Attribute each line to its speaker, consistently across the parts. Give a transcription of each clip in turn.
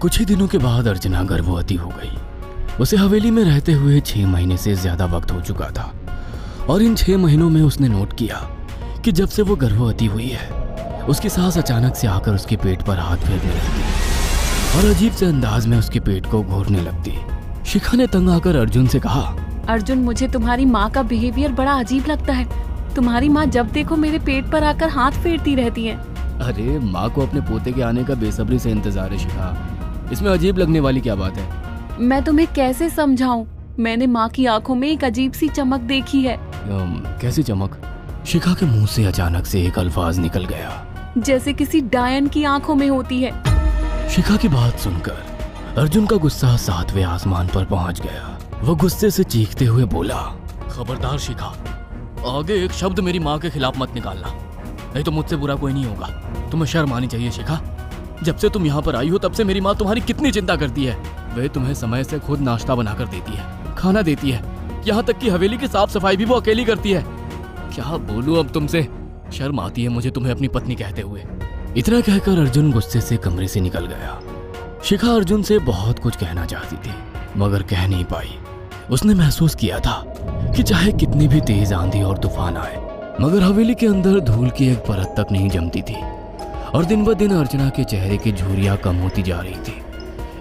Speaker 1: कुछ ही दिनों के बाद अर्चना गर्भवती हो गई। उसे हवेली में रहते हुए 6 महीने से ज्यादा वक्त हो चुका था और इन 6 महीनों में उसने नोट किया कि जब से वो गर्भवती हुई है उसकी सास अचानक से आकर उसके पेट पर हाथ फेरने लगती और अजीब से अंदाज में उसके पेट को घूरने लगती। शिखा ने तंग आकर अर्जुन से कहा,
Speaker 2: अर्जुन, मुझे तुम्हारी माँ का बिहेवियर बड़ा अजीब लगता है। तुम्हारी माँ जब देखो मेरे पेट पर आकर हाथ फेरती रहती है।
Speaker 1: अरे माँ को अपने पोते के आने का बेसब्री से इंतजार है शिखा, इसमें अजीब लगने वाली क्या बात है?
Speaker 2: मैं तुम्हें कैसे समझाऊं? मैंने माँ की आंखों में एक अजीब सी चमक देखी है।
Speaker 1: कैसी चमक? शिखा के मुंह से अचानक से एक अल्फाज निकल गया,
Speaker 2: जैसे किसी डायन की आंखों में होती है।
Speaker 1: शिखा की बात सुनकर अर्जुन का गुस्सा 7वें आसमान पर पहुंच गया। वो गुस्से से चीखते हुए बोला, खबरदार शिखा, आगे एक शब्द मेरी माँ के खिलाफ मत निकालना, नहीं तो मुझसे बुरा कोई नहीं होगा। तुम्हें शर्म आनी चाहिए शिखा। जब से तुम यहाँ पर आई हो तब से मेरी माँ तुम्हारी कितनी चिंता करती है। वह तुम्हें समय से खुद नाश्ता बनाकर देती है, खाना देती है, यहाँ तक कि हवेली की साफ सफाई भी वो अकेली करती है। क्या बोलूं अब तुमसे, शर्म आती है मुझे तुम्हें अपनी पत्नी कहते हुए। इतना कहकर अर्जुन गुस्से से कमरे से निकल गया। शिखा अर्जुन से बहुत कुछ कहना चाहती थी मगर कह नहीं पाई। उसने महसूस किया था कि चाहे कितनी भी तेज आंधी और तूफान आए मगर हवेली के अंदर धूल की एक परत तक नहीं जमती थी और दिन ब दिन अर्चना के चेहरे की झुर्रियां कम होती जा रही थी।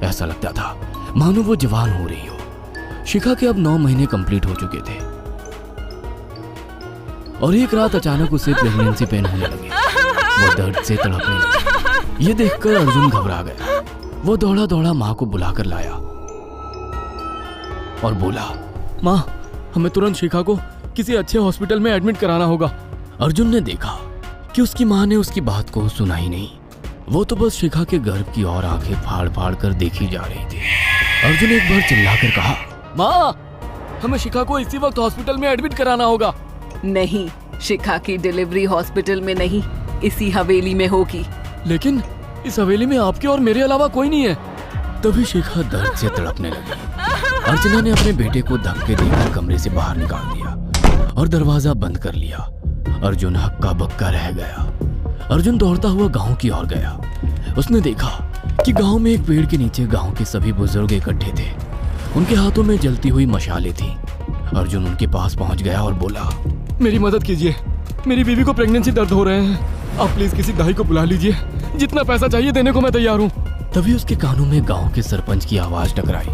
Speaker 1: ऐसा लगता था मानो वो जवान हो रही हो। शिखा के अब 9 महीने कंप्लीट हो चुके थे और एक रात अचानक उसे प्रेगनेंसी पेन होने लगे। वो दर्द से तड़पने लगी। ये देखकर अर्जुन घबरा गया। वो दौड़ा दौड़ा माँ को बुलाकर लाया और बोला, माँ, हमें तुरंत शिखा को किसी अच्छे हॉस्पिटल में एडमिट कराना होगा। अर्जुन ने देखा कि उसकी माँ ने उसकी बात को सुना ही नहीं। वो तो बस शिखा के गर्भ की ओर आंखें फाड़ फाड़ कर देखी जा रही थी। अर्जुन एक बार चिल्लाकर कहा, माँ, हमें शिखा को इसी वक्त हॉस्पिटल में एडमिट कराना होगा।
Speaker 2: नहीं, शिखा की डिलीवरी हॉस्पिटल में नहीं, इसी हवेली में होगी।
Speaker 1: लेकिन इस हवेली में आपके और मेरे अलावा कोई नहीं है। तभी शिखा दर्द से तड़पने लगी। अर्चना ने अपने बेटे को धक्के देकर कमरे से बाहर निकाल दिया और दरवाजा बंद कर लिया। अर्जुन हक्का बक्का रह गया। अर्जुन दौड़ता हुआ गांव की ओर गया। उसने देखा कि गांव में एक पेड़ के नीचे गांव के सभी बुजुर्ग इकट्ठे थे। उनके हाथों में जलती हुई मशालें थी। अर्जुन उनके पास पहुंच गया और बोला, मेरी मदद कीजिए, मेरी बीवी को प्रेगनेंसी दर्द हो रहे हैं। आप प्लीज किसी दाई को बुला लीजिए, जितना पैसा चाहिए देने को मैं तैयार हूँ। तभी उसके कानों में गांव के सरपंच की आवाज टकराई,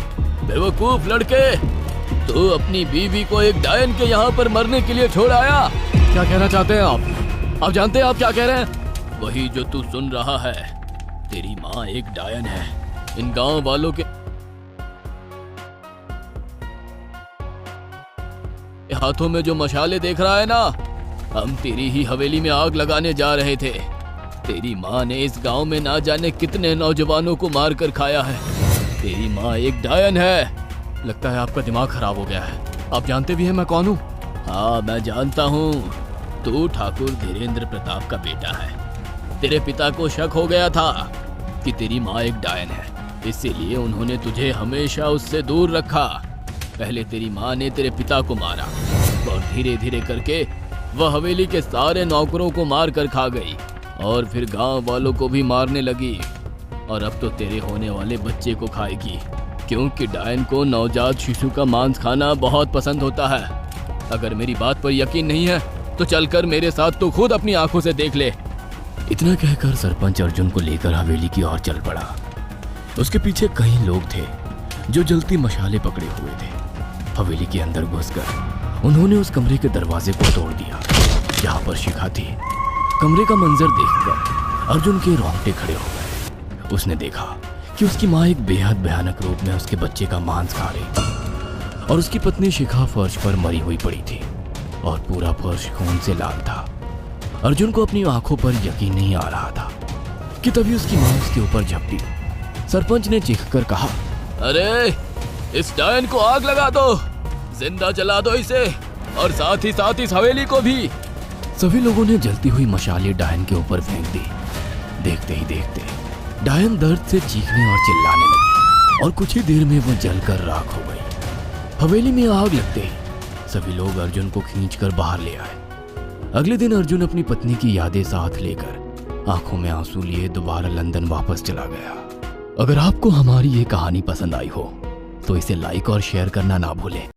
Speaker 1: बेवकूफ लड़के, तू अपनी बीवी को एक डायन के यहाँ पर मरने के लिए छोड़ आया। क्या कहना चाहते हैं आप? आप जानते हैं आप क्या कह रहे हैं? वही जो तू सुन रहा है। तेरी माँ एक डायन है। इन गांव वालों के हाथों में जो मशाले देख रहा है ना, हम तेरी ही हवेली में आग लगाने जा रहे थे। तेरी माँ ने इस गांव में ना जाने कितने नौजवानों को मार कर खाया है। तेरी माँ एक डायन है। लगता है आपका दिमाग खराब हो गया है। आप जानते भी हैं मैं कौन हूँ? हाँ, मैं जानता हूँ। तू ठाकुर धीरेन्द्र प्रताप का बेटा है। तेरे पिता को शक हो गया था कि तेरी माँ एक डायन है, इसीलिए उन्होंने तुझे हमेशा उससे दूर रखा। पहले तेरी माँ ने तेरे पिता को मारा और धीरे धीरे करके वह हवेली के सारे नौकरों को मार कर खा गई और फिर गांव वालों को भी मारने लगी और अब तो तेरे होने वाले बच्चे को खाएगी, क्योंकि डायन को नवजात शिशु का मांस खाना बहुत पसंद होता है। अगर मेरी बात पर यकीन नहीं है तो चलकर मेरे साथ तो खुद अपनी आंखों से देख ले। इतना कहकर सरपंच अर्जुन को लेकर हवेली की ओर चल पड़ा। उसके पीछे कई लोग थे जो जलती मशाले पकड़े हुए थे। हवेली के अंदर घुसकर उन्होंने उस कमरे के दरवाजे को तोड़ दिया जहाँ पर शिखा थी। कमरे का मंजर देखकर अर्जुन के रोंगटे खड़े हो गए। उसने देखा कि उसकी माँ एक बेहद भयानक रूप में उसके बच्चे का मांस खा रही थी और उसकी पत्नी शिखा फर्श पर मरी हुई पड़ी थी और पूरा फर्श खून से लाल था। अर्जुन को अपनी आंखों पर यकीन नहीं आ रहा था कि तभी उसकी माँ उसके ऊपर झपटी। सरपंच ने चीखकर कहा, अरे इस डायन को आग लगा दो, जिंदा जला दो इसे और साथ ही साथ इस हवेली को भी। सभी लोगों ने जलती हुई मशाले डायन के ऊपर फेंक दी। देखते ही देखते डायन दर्द से चीखने और चिल्लाने लगी और कुछ ही देर में वो जलकर राख हो गई। हवेली में आग लगते ही सभी लोग अर्जुन को खींचकर बाहर ले आए। अगले दिन अर्जुन अपनी पत्नी की यादें साथ लेकर आंखों में आंसू लिए दोबारा लंदन वापस चला गया। अगर आपको हमारी ये कहानी पसंद आई हो तो इसे लाइक और शेयर करना ना भूलें।